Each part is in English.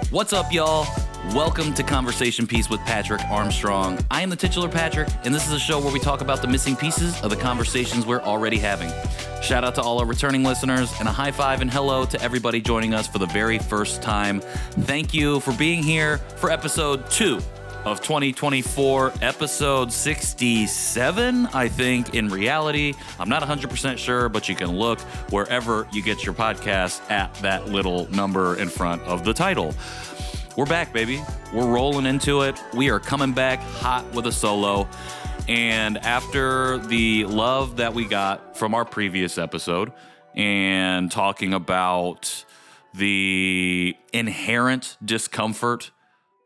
What's up, y'all? Welcome to Conversation Piece with Patrick Armstrong. I am the titular Patrick, and this is a show where we talk about the missing pieces of the conversations we're already having. Shout out to all our returning listeners, and a high five and hello to everybody joining us for the very first time. Thank you for being here for episode 2 of 2024, episode 67, I think, in reality. I'm not 100% sure, but you can look wherever you get your podcast at that little number in front of the title. We're back, baby. We're rolling into it. We are coming back hot with a solo. And after the love that we got from our previous episode and talking about the inherent discomfort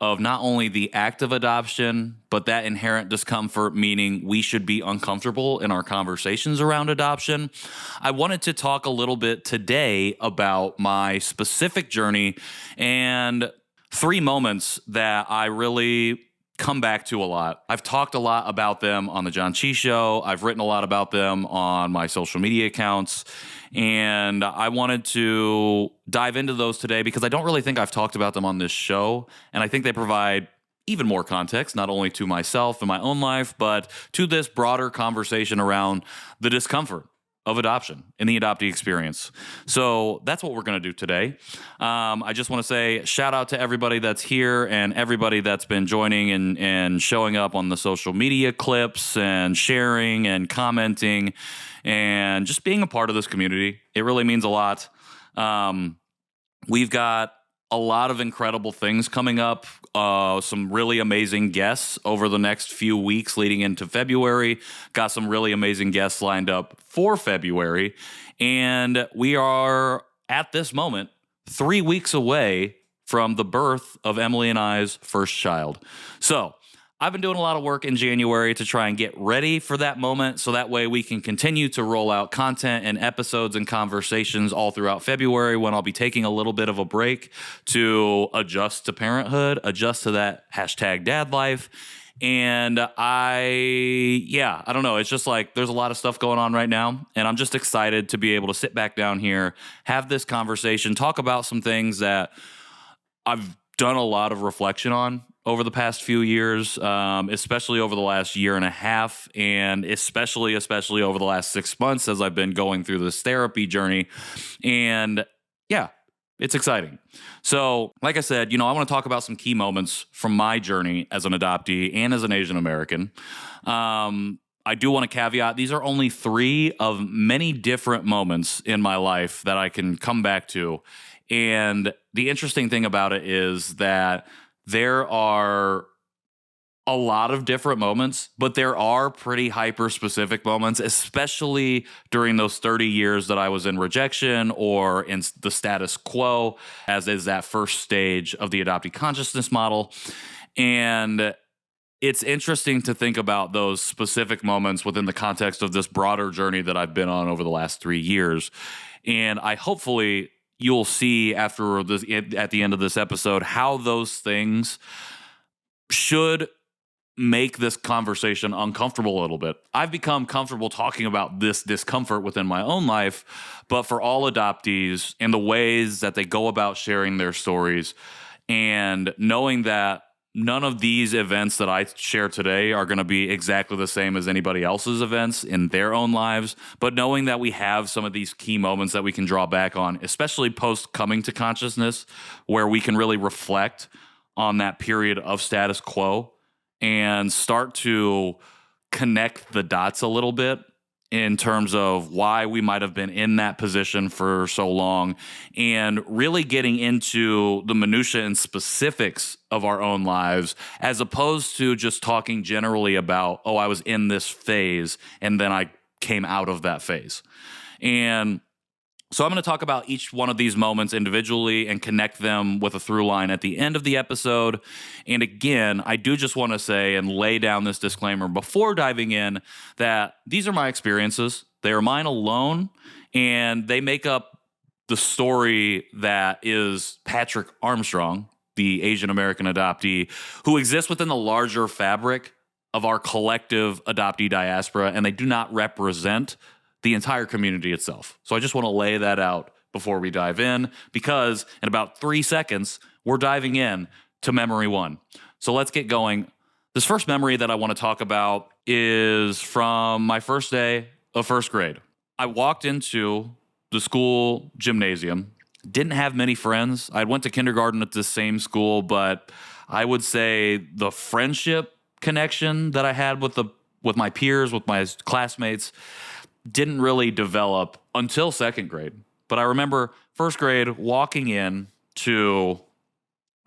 of not only the act of adoption, but that inherent discomfort, meaning we should be uncomfortable in our conversations around adoption, I wanted to talk a little bit today about my specific journey and 3 moments that I really come back to a lot. I've talked a lot about them on the John Chi Show. I've written a lot about them on my social media accounts. And I wanted to dive into those today because I don't really think I've talked about them on this show. And I think they provide even more context, not only to myself and my own life, but to this broader conversation around the discomfort of adoption in the adoptee experience. So that's what we're going to do today. I just want to say shout out to everybody that's here and everybody that's been joining and showing up on the social media clips and sharing and commenting and just being a part of this community. It really means a lot. We've got a lot of incredible things coming up, some really amazing guests over the next few weeks leading into February. Got some really amazing guests lined up for February. And we are, at this moment, 3 weeks away from the birth of Emily and I's first child. So I've been doing a lot of work in January to try and get ready for that moment so that way we can continue to roll out content and episodes and conversations all throughout February when I'll be taking a little bit of a break to adjust to parenthood, adjust to that hashtag dad life. And I don't know. It's just like there's a lot of stuff going on right now. And I'm just excited to be able to sit back down here, have this conversation, talk about some things that I've done a lot of reflection on over the past few years, especially over the last year and a half, and especially over the last 6 months as I've been going through this therapy journey. And yeah, it's exciting. So like I said, I want to talk about some key moments from my journey as an adoptee and as an Asian American. I do want to caveat, these are only 3 of many different moments in my life that I can come back to. And the interesting thing about it is that there are a lot of different moments, but there are pretty hyper-specific moments, especially during those 30 years that I was in rejection or in the status quo, as is that first stage of the adoptee consciousness model. And it's interesting to think about those specific moments within the context of this broader journey that I've been on over the last 3 years. And I hopefully you'll see at the end of this episode how those things should make this conversation uncomfortable a little bit. I've become comfortable talking about this discomfort within my own life, but for all adoptees and the ways that they go about sharing their stories and knowing that none of these events that I share today are going to be exactly the same as anybody else's events in their own lives, but knowing that we have some of these key moments that we can draw back on, especially post coming to consciousness, where we can really reflect on that period of status quo and start to connect the dots a little bit in terms of why we might have been in that position for so long, and really getting into the minutia and specifics of our own lives, as opposed to just talking generally about, I was in this phase and then I came out of that phase. And so I'm going to talk about each one of these moments individually and connect them with a through line at the end of the episode. And again, I do just want to say and lay down this disclaimer before diving in that these are my experiences. They are mine alone, and they make up the story that is Patrick Armstrong, the Asian American adoptee, who exists within the larger fabric of our collective adoptee diaspora, and they do not represent the entire community itself. So I just want to lay that out before we dive in, because in about 3 seconds, we're diving in to memory one. So let's get going. This first memory that I want to talk about is from my first day of first grade. I walked into the school gymnasium, didn't have many friends. I went to kindergarten at this same school, but I would say the friendship connection that I had with my peers, with my classmates, didn't really develop until second grade. But I remember first grade walking in to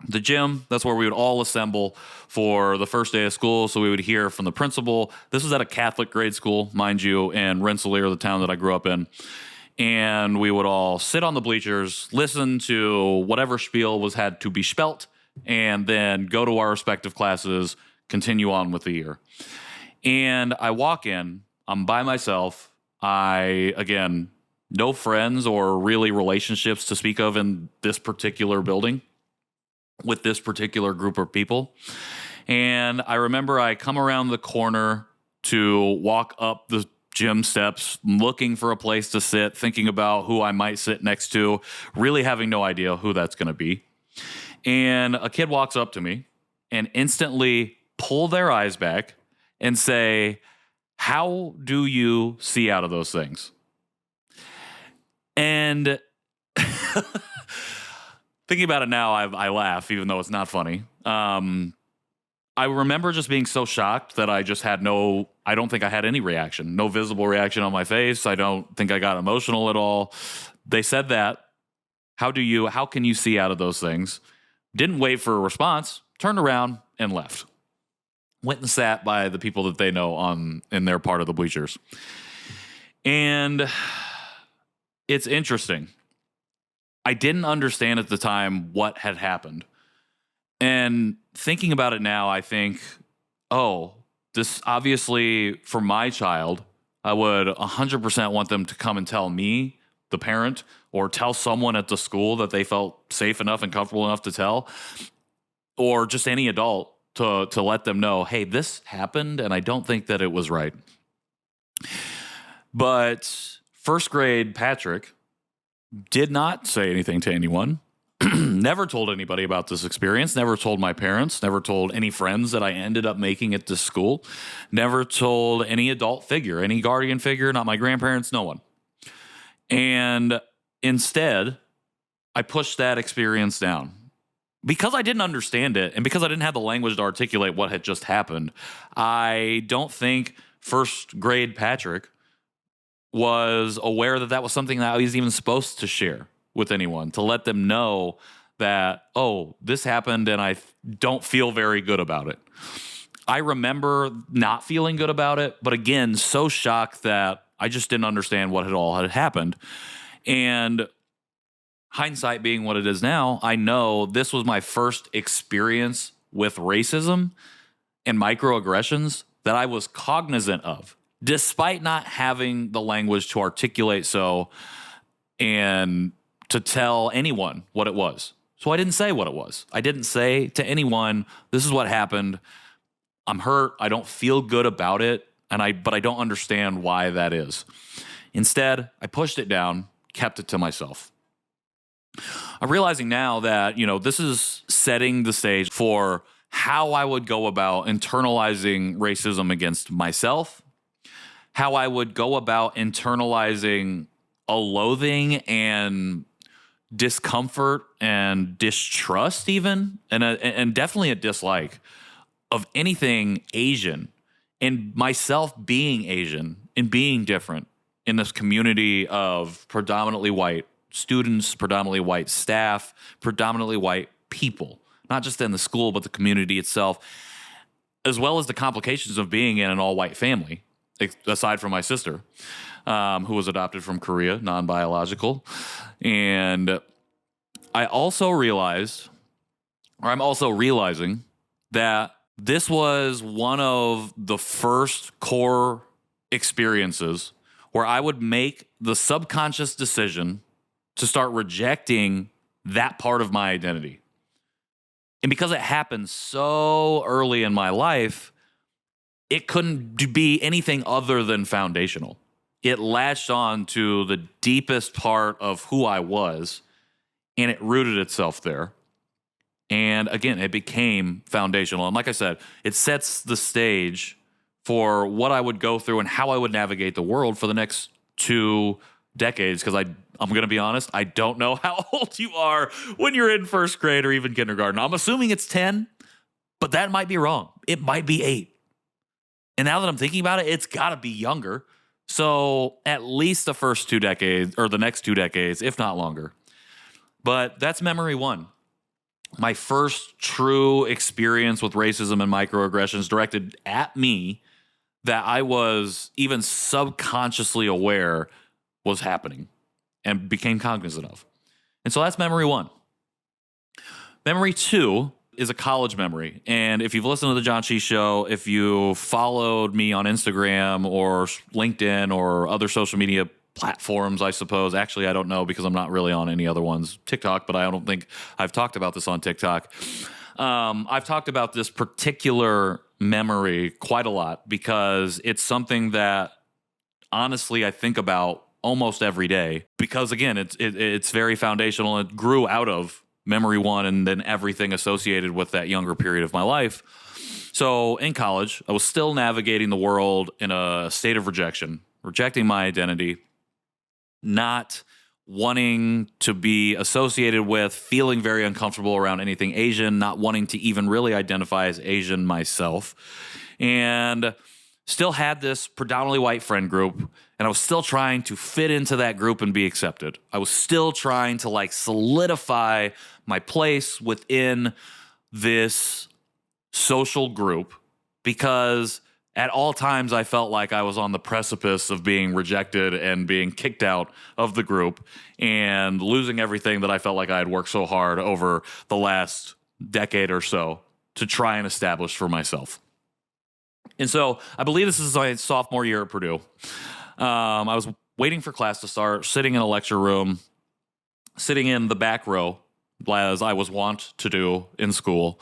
the gym. That's where we would all assemble for the first day of school. So we would hear from the principal. This was at a Catholic grade school, mind you, in Rensselaer, the town that I grew up in. And we would all sit on the bleachers, listen to whatever spiel had to be spelt, and then go to our respective classes, continue on with the year. And I walk in, I'm by myself. Again, no friends or really relationships to speak of in this particular building with this particular group of people. And I remember I come around the corner to walk up the gym steps, looking for a place to sit, thinking about who I might sit next to, really having no idea who that's going to be. And a kid walks up to me and instantly pull their eyes back and say, "How do you see out of those things?" And thinking about it now, I laugh, even though it's not funny. I remember just being so shocked that I just had I don't think I had any reaction, no visible reaction on my face. I don't think I got emotional at all. They said that, how can you see out of those things? Didn't wait for a response, turned around and left. Went and sat by the people that they know in their part of the bleachers. And it's interesting. I didn't understand at the time what had happened. And thinking about it now, I think, this obviously, for my child, I would 100% want them to come and tell me, the parent, or tell someone at the school that they felt safe enough and comfortable enough to tell, or just any adult to let them know, hey, this happened, and I don't think that it was right. But first grade Patrick did not say anything to anyone. Never told anybody about this experience, never told my parents, never told any friends that I ended up making at this school, never told any adult figure, any guardian figure, not my grandparents, no one. And instead, I pushed that experience down. Because I didn't understand it and because I didn't have the language to articulate what had just happened, I don't think first grade Patrick was aware that was something that I was even supposed to share with anyone, to let them know that, this happened and I don't feel very good about it. I remember not feeling good about it, but again, so shocked that I just didn't understand what had happened. And hindsight being what it is now, I know this was my first experience with racism and microaggressions that I was cognizant of, despite not having the language to articulate so and to tell anyone what it was. So I didn't say what it was. I didn't say to anyone, this is what happened. I'm hurt. I don't feel good about it. But I don't understand why that is. Instead, I pushed it down, kept it to myself. I'm realizing now that, this is setting the stage for how I would go about internalizing racism against myself, how I would go about internalizing a loathing and discomfort and distrust even, and definitely a dislike of anything Asian, and myself being Asian and being different in this community of predominantly white students, predominantly white staff, predominantly white people, not just in the school, but the community itself, as well as the complications of being in an all-white family, aside from my sister, who was adopted from Korea, non-biological. And I'm also realizing that this was one of the first core experiences where I would make the subconscious decision to start rejecting that part of my identity. And because it happened so early in my life, it couldn't be anything other than foundational. It latched on to the deepest part of who I was, and it rooted itself there. And again, it became foundational. And like I said, it sets the stage for what I would go through and how I would navigate the world for the next 2 decades. Because I'm going to be honest, I don't know how old you are when you're in first grade or even kindergarten. I'm assuming it's 10, but that might be wrong. It might be 8. And now that I'm thinking about it, it's got to be younger. So at least the first 2 decades or the next 2 decades, if not longer. But that's memory 1. My first true experience with racism and microaggressions directed at me that I was even subconsciously aware was happening and became cognizant of. And so that's memory 1. Memory 2 is a college memory. And if you've listened to the John Chi Show, if you followed me on Instagram or LinkedIn or other social media platforms, I suppose. Actually, I don't know because I'm not really on any other ones. TikTok, but I don't think I've talked about this on TikTok. I've talked about this particular memory quite a lot because it's something that honestly I think about almost every day because again, it's very foundational. It grew out of memory 1 and then everything associated with that younger period of my life. So in college, I was still navigating the world in a state of rejecting my identity, not wanting to be associated with, feeling very uncomfortable around anything Asian, not wanting to even really identify as Asian myself, and still had this predominantly white friend group, and I was still trying to fit into that group and be accepted. I was still trying to solidify my place within this social group because at all times, I felt like I was on the precipice of being rejected and being kicked out of the group and losing everything that I felt like I had worked so hard over the last decade or so to try and establish for myself. And so I believe this is my sophomore year at Purdue. I was waiting for class to start, sitting in a lecture room, sitting in the back row, as I was wont to do in school.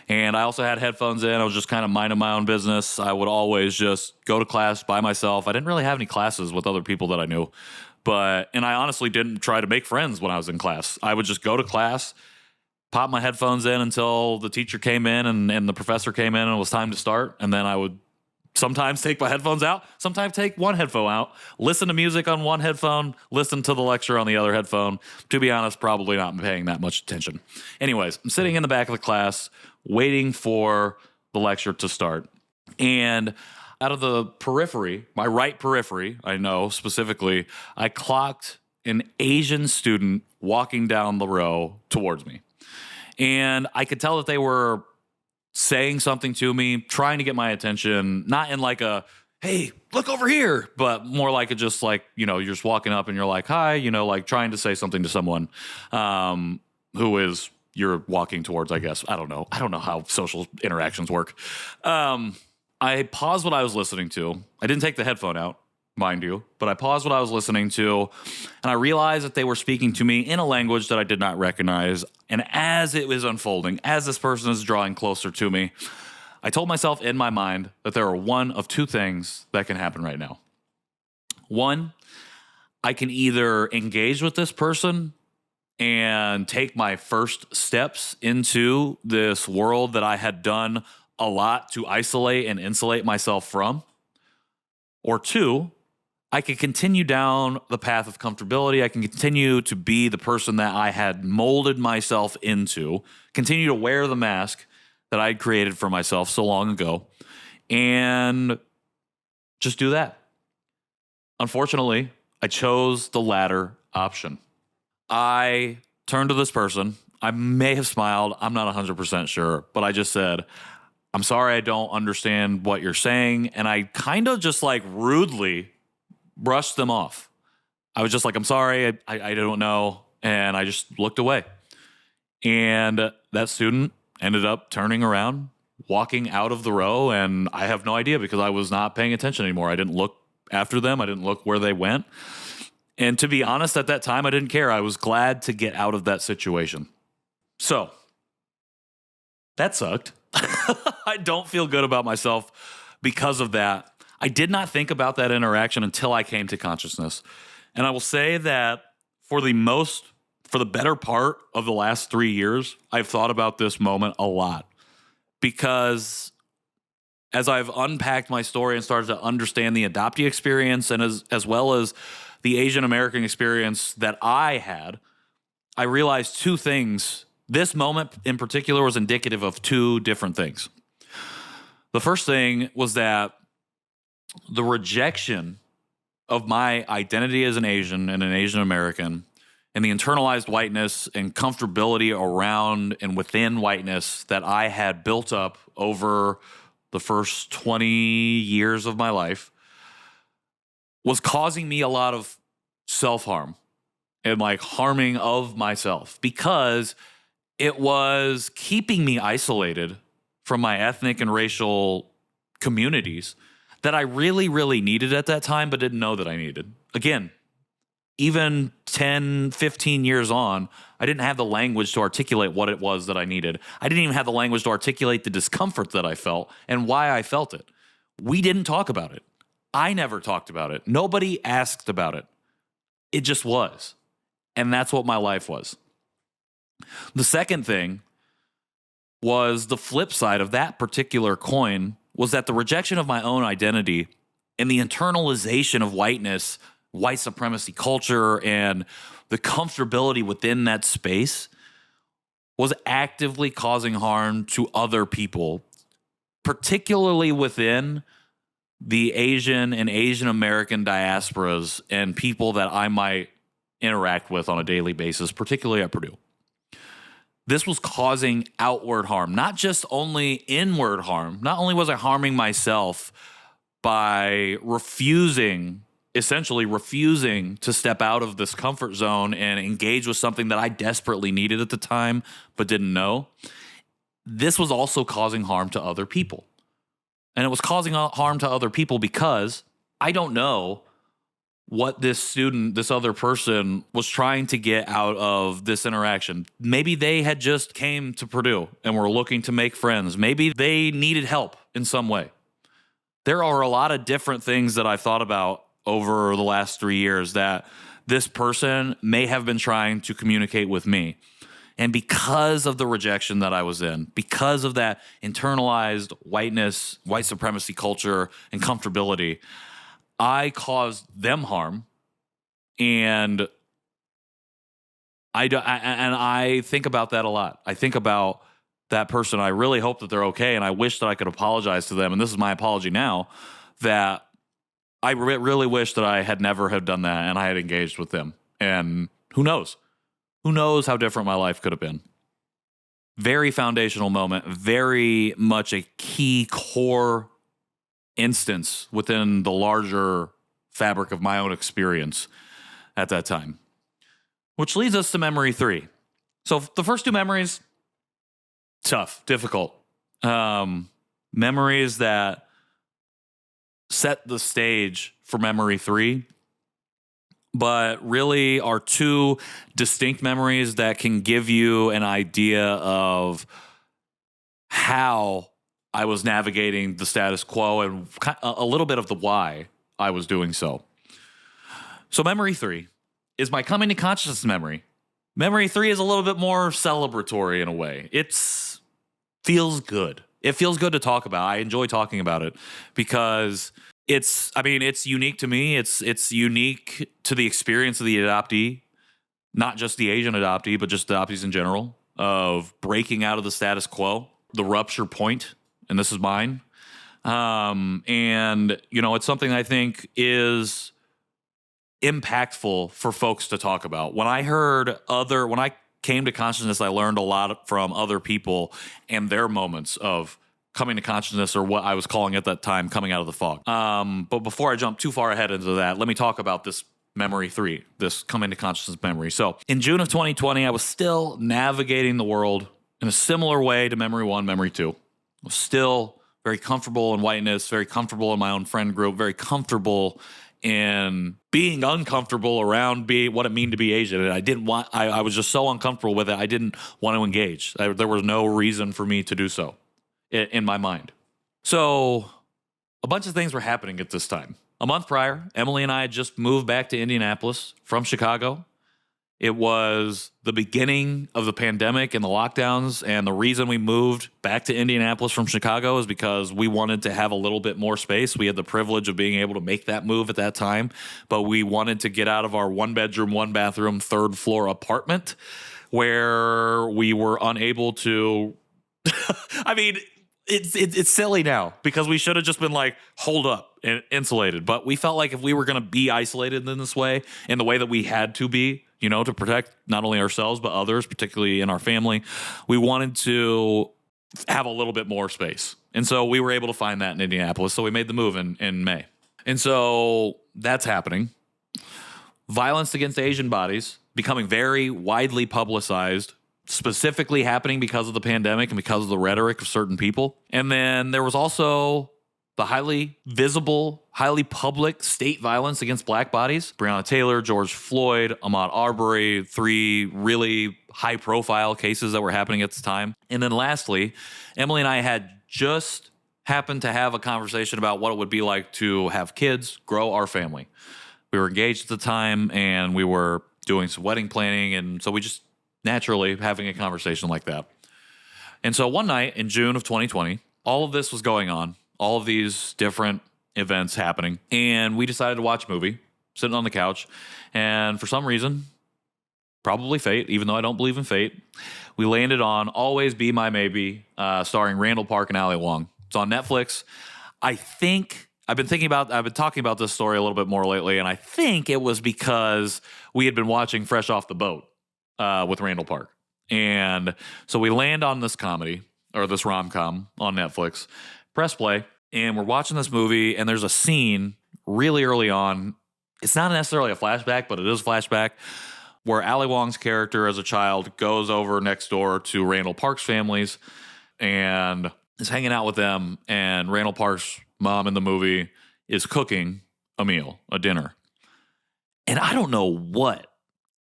And I also had headphones in. I was just kind of minding my own business. I would always just go to class by myself. I didn't really have any classes with other people that I knew. And I honestly didn't try to make friends when I was in class. I would just go to class, pop my headphones in until the teacher came in and the professor came in and it was time to start. And then I would sometimes take my headphones out, sometimes take one headphone out, listen to music on one headphone, listen to the lecture on the other headphone. To be honest, probably not paying that much attention. Anyways, I'm sitting in the back of the class waiting for the lecture to start. And out of the periphery, my right periphery, I know specifically, I clocked an Asian student walking down the row towards me. And I could tell that they were saying something to me, trying to get my attention, not in like a, hey, look over here, but more like a just like, you're just walking up and you're like, hi, like trying to say something to someone who is you're walking towards, I guess. I don't know how social interactions work. I paused what I was listening to. I didn't take the headphone out, mind you, but I paused what I was listening to, and I realized that they were speaking to me in a language that I did not recognize. And as it was unfolding, as this person is drawing closer to me, I told myself in my mind that there are one of two things that can happen right now. One, I can either engage with this person and take my first steps into this world that I had done a lot to isolate and insulate myself from. Or two, I can continue down the path of comfortability. I can continue to be the person that I had molded myself into, continue to wear the mask that I had created for myself so long ago, and just do that. Unfortunately, I chose the latter option. I turned to this person. I may have smiled. I'm not 100% sure, but I just said, I'm sorry, I don't understand what you're saying. And I kind of just like rudely brushed them off. I was just like, I'm sorry, I don't know. And I just looked away. And that student ended up turning around, walking out of the row. And I have no idea because I was not paying attention anymore. I didn't look after them. I didn't look where they went. And to be honest, at that time, I didn't care. I was glad to get out of that situation. So that sucked. I don't feel good about myself because of that. I did not think about that interaction until I came to consciousness. And I will say that for the most For the better part of the last 3 years, I've thought about this moment a lot because as I've unpacked my story and started to understand the adoptee experience and as well as the Asian American experience that I had, I realized two things. This moment in particular was indicative of two different things. The first thing was that the rejection of my identity as an Asian and an Asian American and the internalized whiteness and comfortability around and within whiteness that I had built up over the first 20 years of my life was causing me a lot of self-harm and like harming of myself because it was keeping me isolated from my ethnic and racial communities that I really, really needed at that time, but didn't know that I needed. Again, even 10, 15 years on, I didn't have the language to articulate what it was that I needed. I didn't even have the language to articulate the discomfort that I felt and why I felt it. We didn't talk about it. I never talked about it. Nobody asked about it. It just was. And that's what my life was. The second thing was the flip side of that particular coin was that the rejection of my own identity and the internalization of whiteness, white supremacy culture, and the comfortability within that space was actively causing harm to other people, particularly within the Asian and Asian American diasporas and people that I might interact with on a daily basis, particularly at Purdue. This was causing outward harm, not just only inward harm. Not only was I harming myself by essentially refusing to step out of this comfort zone and engage with something that I desperately needed at the time but didn't know. This was also causing harm to other people. And it was causing harm to other people because I don't know what this other person was trying to get out of this interaction. Maybe they had just came to Purdue and were looking to make friends. Maybe they needed help in some way. There are a lot of different things that I've thought about over the last 3 years that this person may have been trying to communicate with me. And because of the rejection that I was in, because of that internalized whiteness, white supremacy culture, and comfortability, I caused them harm. And I think about that a lot. I think about that person. I really hope that they're okay, and I wish that I could apologize to them. And this is my apology now, that I really wish that I had never have done that and I had engaged with them. And who knows? Who knows how different my life could have been? Very foundational moment, very much a key core instance within the larger fabric of my own experience at that time. Which leads us to memory 3. So the first two memories, tough, difficult. Memories that set the stage for memory 3, but really are two distinct memories that can give you an idea of how I was navigating the status quo and a little bit of the why I was doing so. So memory 3 is my coming to consciousness memory. Memory 3 is a little bit more celebratory in a way. It feels good. It feels good to talk about. I enjoy talking about it because it's unique to me. It's unique to the experience of the adoptee, not just the Asian adoptee, but just adoptees in general, of breaking out of the status quo, the rupture point, and this is mine. And, it's something I think is impactful for folks to talk about. When I came to consciousness, I learned a lot from other people and their moments of coming to consciousness, or what I was calling at that time, coming out of the fog. But before I jump too far ahead into that, let me talk about this memory 3, this coming to consciousness memory. So in June of 2020, I was still navigating the world in a similar way to memory 1, memory 2. I was still very comfortable in whiteness, very comfortable in my own friend group, very comfortable in being uncomfortable around what it meant to be Asian. And I was just so uncomfortable with it, I didn't want to engage. There was no reason for me to do so in my mind. So a bunch of things were happening at this time. A month prior, Emily and I had just moved back to Indianapolis from Chicago. It was the beginning of the pandemic and the lockdowns, and the reason we moved back to Indianapolis from Chicago is because we wanted to have a little bit more space. We had the privilege of being able to make that move at that time, but we wanted to get out of our 1-bedroom, 1-bathroom, 3rd-floor apartment where we were unable to I mean, it's silly now because we should have just been like holed up and insulated. But we felt like if we were going to be isolated in this way, in the way that we had to be, to protect not only ourselves but others, particularly in our family, we wanted to have a little bit more space. And so we were able to find that in Indianapolis. So we made the move in May. And so that's happening. Violence against Asian bodies becoming very widely publicized, specifically happening because of the pandemic and because of the rhetoric of certain people. And then there was also the highly visible, highly public state violence against black bodies. Breonna Taylor, George Floyd, Ahmaud Arbery, 3 really high-profile cases that were happening at the time. And then lastly, Emily and I had just happened to have a conversation about what it would be like to have kids, grow our family. We were engaged at the time, and we were doing some wedding planning, and so we just naturally having a conversation like that. And so one night in June of 2020, all of this was going on, all of these different events happening, and we decided to watch a movie, sitting on the couch, and for some reason, probably fate, even though I don't believe in fate, we landed on Always Be My Maybe, starring Randall Park and Ali Wong. It's on Netflix. I've been talking about this story a little bit more lately, and I think it was because we had been watching Fresh Off the Boat with Randall Park. And so we land on this comedy, or this rom-com on Netflix, press play, and we're watching this movie, and there's a scene really early on. It's not necessarily a flashback, but it is a flashback, where Ali Wong's character as a child goes over next door to Randall Park's families and is hanging out with them, and Randall Park's mom in the movie is cooking a meal, a dinner. And I don't know what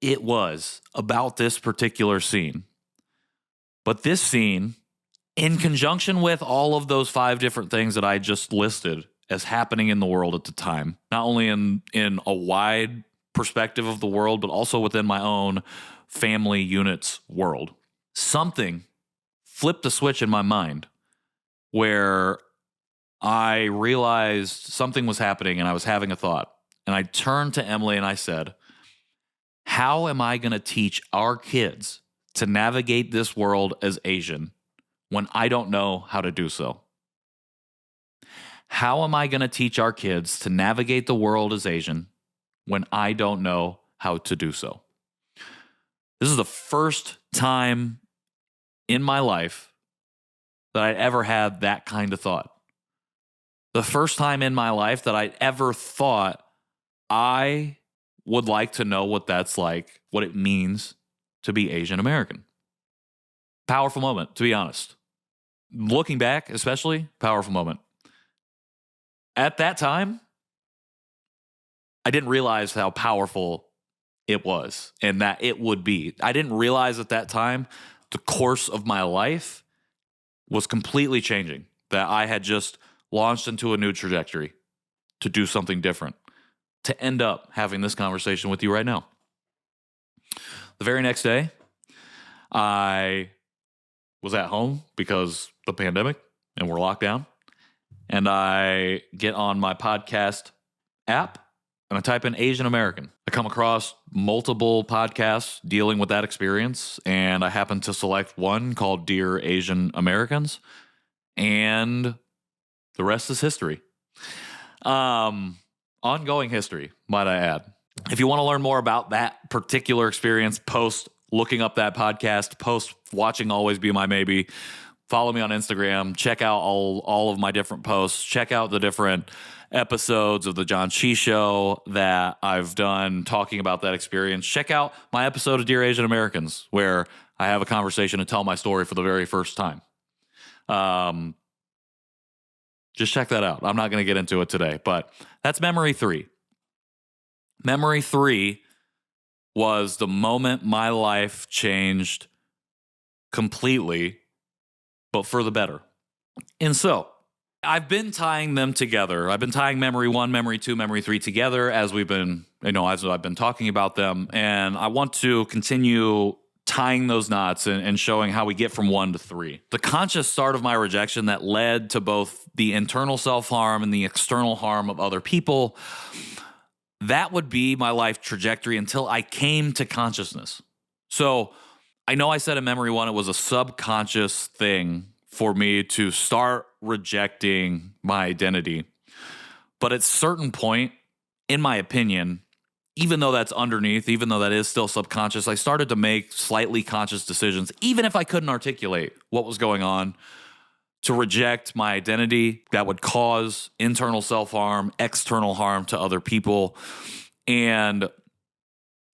it was about this particular scene, but this scene, in conjunction with all of those 5 different things that I just listed as happening in the world at the time, not only in a wide perspective of the world, but also within my own family unit's world, something flipped a switch in my mind where I realized something was happening and I was having a thought. And I turned to Emily and I said, how am I going to teach our kids to navigate this world as Asian when I don't know how to do so? How am I going to teach our kids to navigate the world as Asian when I don't know how to do so? This is the first time in my life that I ever had that kind of thought. The first time in my life that I ever thought I would like to know what that's like, what it means to be Asian American. Powerful moment, to be honest. Looking back, especially, powerful moment. At that time, I didn't realize how powerful it was and that it would be. I didn't realize at that time the course of my life was completely changing, that I had just launched into a new trajectory to do something different, to end up having this conversation with you right now. The very next day, I was at home because the pandemic and we're locked down. And I get on my podcast app and I type in Asian American. I come across multiple podcasts dealing with that experience, and I happen to select one called Dear Asian Americans, and the rest is history. Ongoing history, might I add. If you want to learn more about that particular experience, post looking up that podcast, post watching Always Be My Maybe, follow me on Instagram, check out all of my different posts, check out the different episodes of the John Chi Show that I've done talking about that experience. Check out my episode of Dear Asian Americans, where I have a conversation and tell my story for the very first time. Just check that out. I'm not going to get into it today, but that's memory 3. Memory 3 was the moment my life changed completely, but for the better. And so I've been tying them together. I've been tying memory 1, memory 2, memory 3 together as we've been as I've been talking about them. And I want to continue tying those knots and showing how we get from 1 to 3. The conscious start of my rejection that led to both the internal self-harm and the external harm of other people, that would be my life trajectory until I came to consciousness. So I know I said in Memory 1 it was a subconscious thing for me to start rejecting my identity. But at a certain point, in my opinion, even though that's underneath, even though that is still subconscious, I started to make slightly conscious decisions, even if I couldn't articulate what was going on, to reject my identity that would cause internal self-harm, external harm to other people. And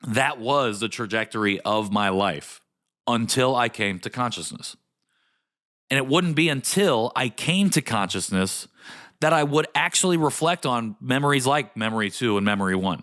that was the trajectory of my life until I came to consciousness. And it wouldn't be until I came to consciousness that I would actually reflect on memories like Memory 2 and Memory 1.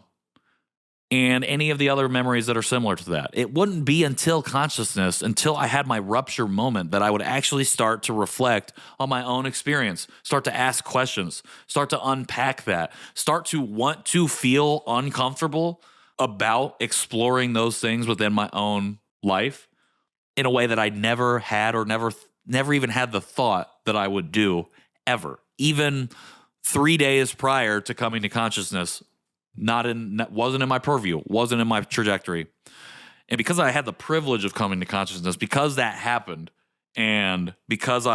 And any of the other memories that are similar to that. It wouldn't be until consciousness, until I had my rupture moment, that I would actually start to reflect on my own experience, start to ask questions, start to unpack that, start to want to feel uncomfortable about exploring those things within my own life in a way that I never had or never even had the thought that I would do ever. Even 3 days prior to coming to consciousness, wasn't in my purview, wasn't in my trajectory. And because I had the privilege of coming to consciousness, because that happened, and because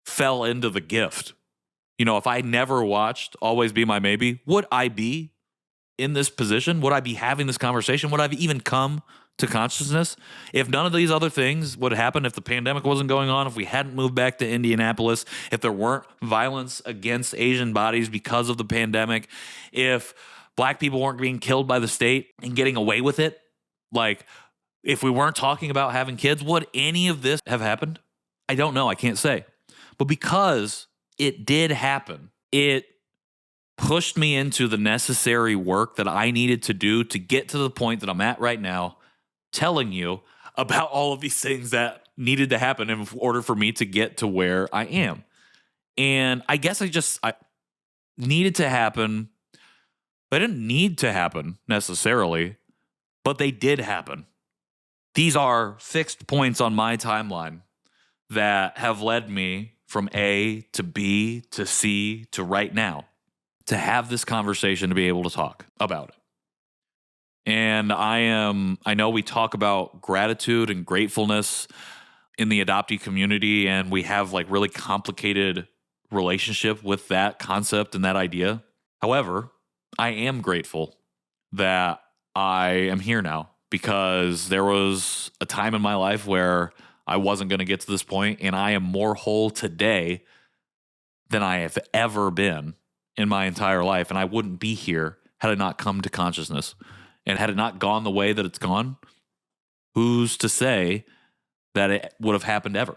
fell into the gift, if I never watched Always Be My Maybe, would I be in this position? Would I be having this conversation? Would I even come to consciousness? If none of these other things would happen, if the pandemic wasn't going on, if we hadn't moved back to Indianapolis, if there weren't violence against Asian bodies because of the pandemic, if black people weren't being killed by the state and getting away with it, like if we weren't talking about having kids, would any of this have happened? I don't know. I can't say. But because it did happen, it pushed me into the necessary work that I needed to do to get to the point that I'm at right now, telling you about all of these things that needed to happen in order for me to get to where I am. And I guess I needed to happen. They didn't need to happen necessarily, but they did happen. These are fixed points on my timeline that have led me from A to B to C to right now to have this conversation, to be able to talk about it. And I know we talk about gratitude and gratefulness in the adoptee community, and we have like really complicated relationship with that concept and that idea. However, I am grateful that I am here now, because there was a time in my life where I wasn't going to get to this point, and I am more whole today than I have ever been in my entire life. And I wouldn't be here had I not come to consciousness. And had it not gone the way that it's gone, who's to say that it would have happened ever?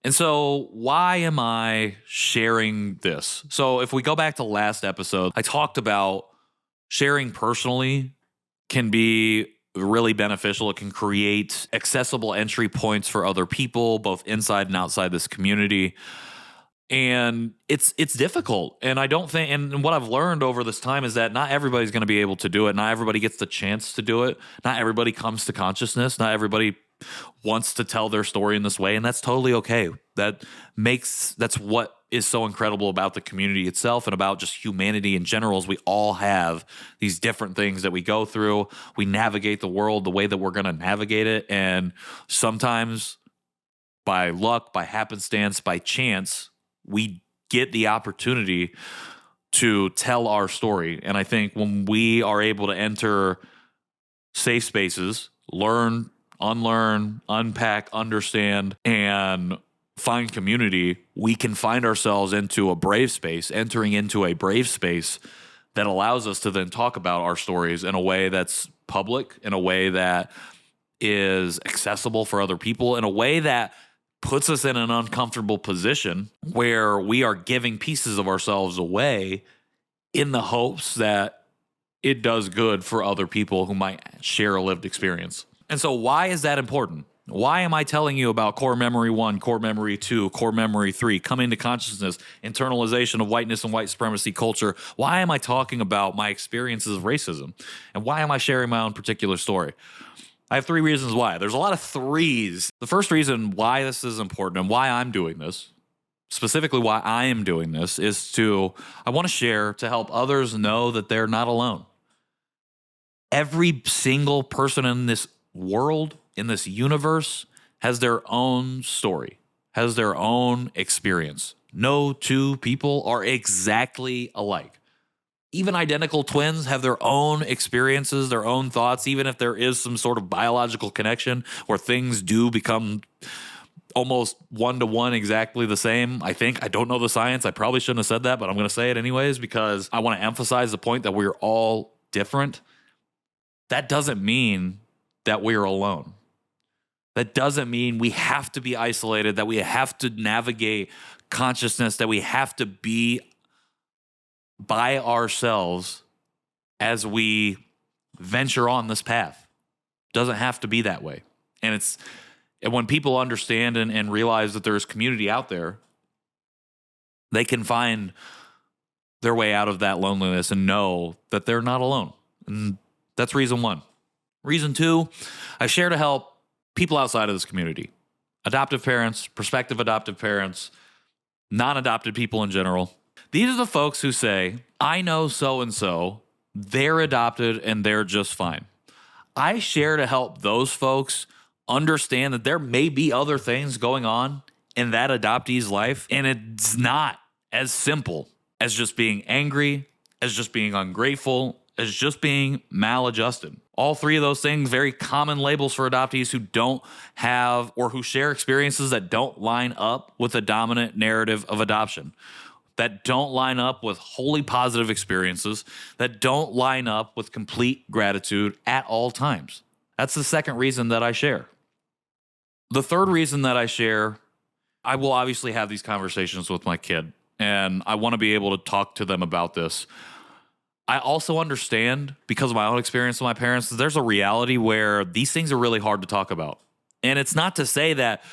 And so why am I sharing this? So if we go back to last episode, I talked about sharing personally can be really beneficial. It can create accessible entry points for other people, both inside and outside this community. And it's difficult. And I don't think, and what I've learned over this time is that not everybody's going to be able to do it. Not everybody gets the chance to do it. Not everybody comes to consciousness. Not everybody wants to tell their story in this way. And that's totally okay. That's what is so incredible about the community itself and about just humanity in general, is we all have these different things that we go through. We navigate the world the way that we're going to navigate it. And sometimes by luck, by happenstance, by chance, we get the opportunity to tell our story. And I think when we are able to enter safe spaces, learn, unlearn, unpack, understand, and find community, we can find ourselves entering into a brave space that allows us to then talk about our stories in a way that's public, in a way that is accessible for other people, in a way that puts us in an uncomfortable position where we are giving pieces of ourselves away in the hopes that it does good for other people who might share a lived experience. And so why is that important? Why am I telling you about core memory 1, core memory 2, core memory 3, coming to consciousness, internalization of whiteness and white supremacy culture? Why am I talking about my experiences of racism? And why am I sharing my own particular story? I have 3 reasons why. There's a lot of threes. The first reason why this is important and why I'm doing this, specifically why I am doing this, is I want to share to help others know that they're not alone. Every single person in this world, in this universe, has their own story, has their own experience. No two people are exactly alike. Even identical twins have their own experiences, their own thoughts, even if there is some sort of biological connection where things do become almost one-to-one exactly the same. I think. I don't know the science. I probably shouldn't have said that, but I'm going to say it anyways because I want to emphasize the point that we're all different. That doesn't mean that we're alone. That doesn't mean we have to be isolated, that we have to navigate consciousness, that we have to be by ourselves as we venture on this path. Doesn't have to be that way. And when people understand and realize that there's community out there, they can find their way out of that loneliness and know that they're not alone. And that's reason 1. Reason 2, I share to help people outside of this community, adoptive parents, prospective adoptive parents, non-adopted people in general. These are the folks who say, I know so-and-so, they're adopted and they're just fine. I share to help those folks understand that there may be other things going on in that adoptee's life, and it's not as simple as just being angry, as just being ungrateful, as just being maladjusted. All 3 of those things, very common labels for adoptees who don't have or who share experiences that don't line up with the dominant narrative of adoption, that don't line up with wholly positive experiences, that don't line up with complete gratitude at all times. That's the second reason that I share. The third reason that I share, I will obviously have these conversations with my kid, and I want to be able to talk to them about this. I also understand, because of my own experience with my parents, that there's a reality where these things are really hard to talk about. And it's not to say that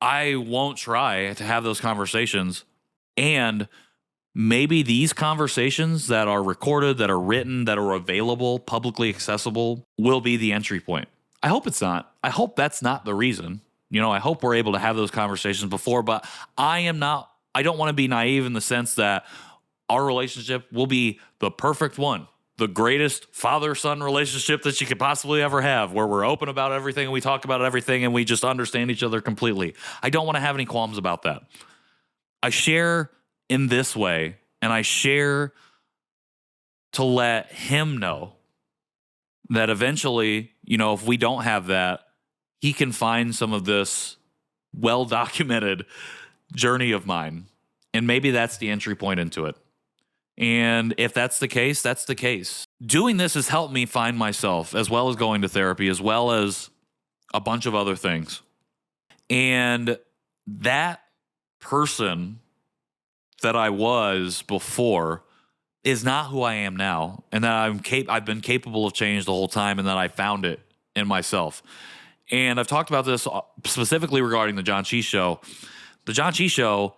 I won't try to have those conversations. And maybe these conversations that are recorded, that are written, that are available, publicly accessible, will be the entry point. I hope it's not. I hope that's not the reason. I hope we're able to have those conversations before, but I don't want to be naive in the sense that our relationship will be the perfect one, the greatest father-son relationship that you could possibly ever have, where we're open about everything and we talk about everything and we just understand each other completely. I don't want to have any qualms about that. I share in this way, and I share to let him know that eventually, if we don't have that, he can find some of this well-documented journey of mine. And maybe that's the entry point into it. And if that's the case, that's the case. Doing this has helped me find myself, as well as going to therapy, as well as a bunch of other things. And that person that I was before is not who I am now, and that I've been capable of change the whole time, and that I found it in myself. And I've talked about this specifically regarding the John Cheese Show. The John Cheese Show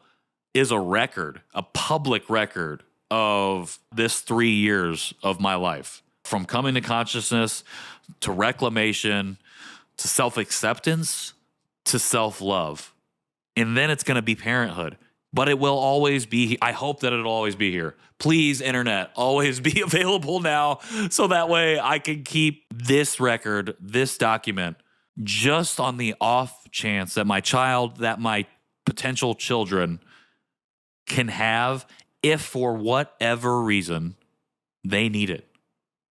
is a record, a public record of this 3 years of my life, from coming to consciousness to reclamation to self-acceptance to self-love. And then it's going to be parenthood. But it will always be, I hope that it'll always be here. Please, internet, always be available now, so that way I can keep this record, this document, just on the off chance that my potential children can have, if for whatever reason they need it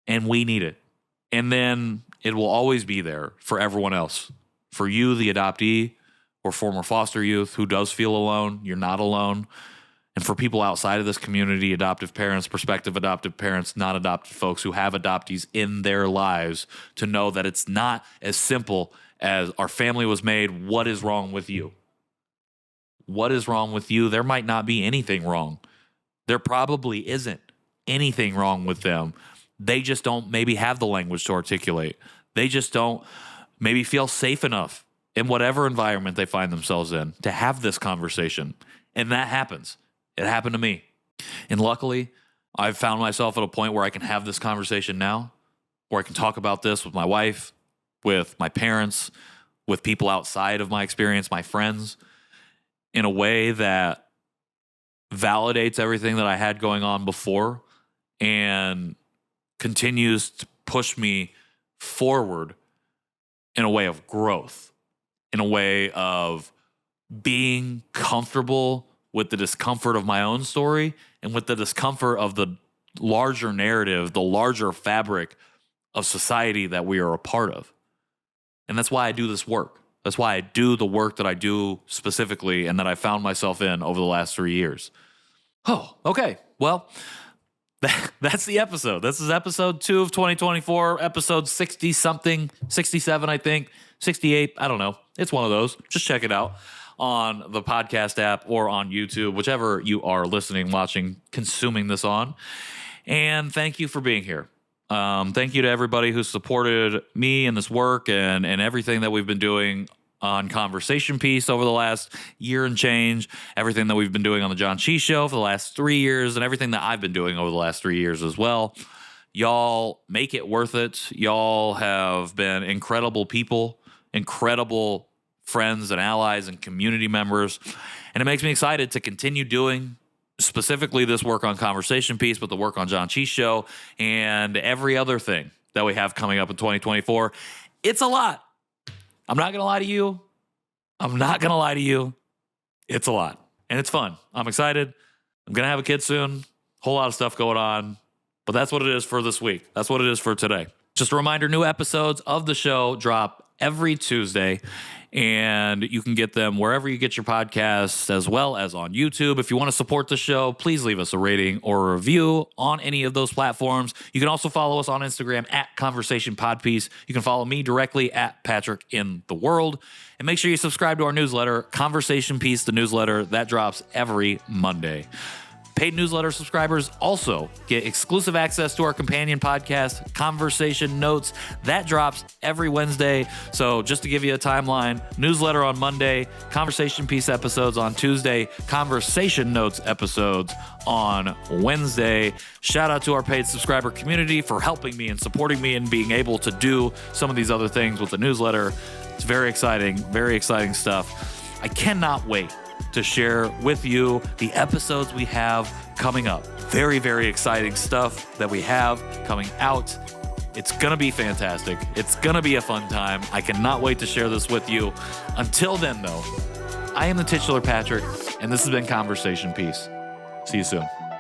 and we need it. And then it will always be there for everyone else. For you, the adoptee, or former foster youth who does feel alone, you're not alone. And for people outside of this community, adoptive parents, prospective adoptive parents, non-adopted folks who have adoptees in their lives, to know that it's not as simple as our family was made, what is wrong with you? What is wrong with you? There might not be anything wrong. There probably isn't anything wrong with them. They just don't maybe have the language to articulate. They just don't maybe feel safe enough in whatever environment they find themselves in to have this conversation. And that happens. It happened to me. And luckily, I've found myself at a point where I can have this conversation now, where I can talk about this with my wife, with my parents, with people outside of my experience, my friends, in a way that validates everything that I had going on before and continues to push me forward in a way of growth, in a way of being comfortable with the discomfort of my own story and with the discomfort of the larger narrative, the larger fabric of society that we are a part of. And that's why I do this work. That's why I do the work that I do specifically and that I found myself in over the last 3 years. Oh, okay. Well, that's the episode. This is episode 2 of 2024, episode 60-something, 67, I think, 68. I don't know. It's one of those. Just check it out on the podcast app or on YouTube, whichever you are listening, watching, consuming this on. And thank you for being here. Thank you to everybody who supported me in this work and everything that we've been doing on Conversation Piece over the last year and change, everything that we've been doing on the John Chi Show for the last 3 years, and everything that I've been doing over the last 3 years as well. Y'all make it worth it. Y'all have been incredible people, incredible friends and allies and community members, and it makes me excited to continue doing specifically this work on Conversation Piece, but the work on John Chi Show and every other thing that we have coming up in 2024. It's a lot. I'm not going to lie to you. It's a lot. And it's fun. I'm excited. I'm going to have a kid soon. Whole lot of stuff going on. But that's what it is for this week. That's what it is for today. Just a reminder, new episodes of the show drop every Tuesday. And you can get them wherever you get your podcasts, as well as on YouTube. If you want to support the show, please leave us a rating or a review on any of those platforms. You can also follow us on Instagram at Conversation Podpiece. You can follow me directly at Patrick in the World. And make sure you subscribe to our newsletter, Conversation Piece, the newsletter that drops every Monday. Paid newsletter subscribers also get exclusive access to our companion podcast, Conversation Notes. That drops every Wednesday. So just to give you a timeline, newsletter on Monday, Conversation Piece episodes on Tuesday, Conversation Notes episodes on Wednesday. Shout out to our paid subscriber community for helping me and supporting me and being able to do some of these other things with the newsletter. It's very exciting stuff. I cannot wait to share with you the episodes we have coming up. Very, very exciting stuff that we have coming out. It's going to be fantastic. It's going to be a fun time. I cannot wait to share this with you. Until then, though, I am the titular Patrick, and this has been Conversation Piece. See you soon.